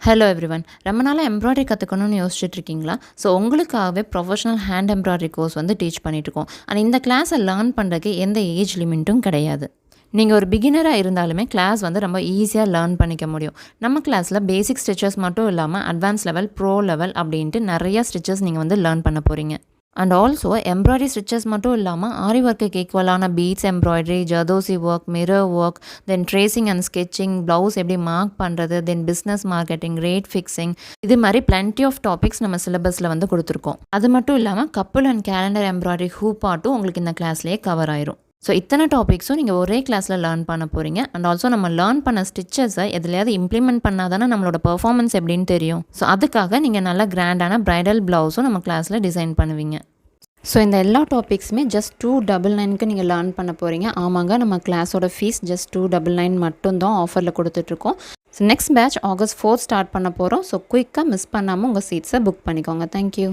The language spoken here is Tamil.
Hello everyone. ரொம்ப நாளாக எம்ப்ராய்டரி கற்றுக்கணும்னு யோசிச்சுட்டு இருக்கீங்களா? ஸோ உங்களுக்காகவே ப்ரொஃபஷனல் ஹேண்ட் எம்ப்ராய்டரி கோர்ஸ் வந்து டீச் பண்ணிகிட்ருக்கோம். அண்ட் இந்த கிளாஸை லேர்ன் பண்ணுறதுக்கு எந்த ஏஜ் லிமிட்டும் கிடையாது. நீங்கள் ஒரு பிகினராக இருந்தாலுமே கிளாஸ் வந்து ரொம்ப ஈஸியாக லேர்ன் பண்ணிக்க முடியும். நம்ம கிளாஸில் பேசிக் ஸ்டிச்சஸ் மட்டும் இல்லாமல் அட்வான்ஸ் லெவல், ப்ரோ லெவல் அப்படின்ட்டு நிறையா ஸ்டிச்சஸ் நீங்கள் வந்து லேர்ன் பண்ண போகிறீங்க. அண்ட் ஆல்சோ எம்ப்ராய்டரி ஸ்டிச்சஸ் மட்டும் இல்லாமல் ஆரி ஒர்க்குக்கு ஈக்குவலான beads embroidery, zardozi work, mirror work, then tracing and sketching, blouse எப்படி மார்க் பண்ணுறது, then business marketing, rate fixing, இது மாதிரி பிளென்டி ஆஃப் டாபிக்ஸ் நம்ம சிலபஸில் வந்து கொடுத்துருக்கோம். அது மட்டும் இல்லாமல் கப்புள் அண்ட் கேலண்டர் எம்ப்ராய்டரி ஹூப்பாட்டும் உங்களுக்கு இந்த கிளாஸ்லேயே கவர் ஆயிரும். ஸோ இத்தனை டாபிக்ஸும் நீங்கள் ஒரே கிளாஸில் லேர்ன் பண்ண போகிறீங்க. அண்ட் ஆல்சோ நம்ம லேர்ன் பண்ண ஸ்டிச்சஸை எதுலையாவது இம்ப்ளிமெண்ட் பண்ணால் தானே நம்மளோட பெர்ஃபார்மன்ஸ் எப்படின்னு தெரியும். ஸோ அதுக்காக நீங்கள் நல்ல கிராண்டான ப்ரைடல் ப்ளவுஸும் நம்ம கிளாஸில் டிசைன் பண்ணுவீங்க. ஸோ இந்த எல்லா டாபிக்ஸுமே ஜஸ்ட் 299க்கு நீங்கள் லேர்ன் பண்ண போகிறீங்க. ஆமாங்க, நம்ம கிளாஸோட ஃபீஸ் ஜஸ்ட் 299 மட்டும்தான் ஆஃபரில் கொடுத்துட்ருக்கோம். So next batch August 4 start பண்ண போகிறோம். ஸோ குயிக்காக மிஸ் பண்ணாமல் உங்கள் சீட்ஸை புக் பண்ணிக்கோங்க. தேங்க்யூ.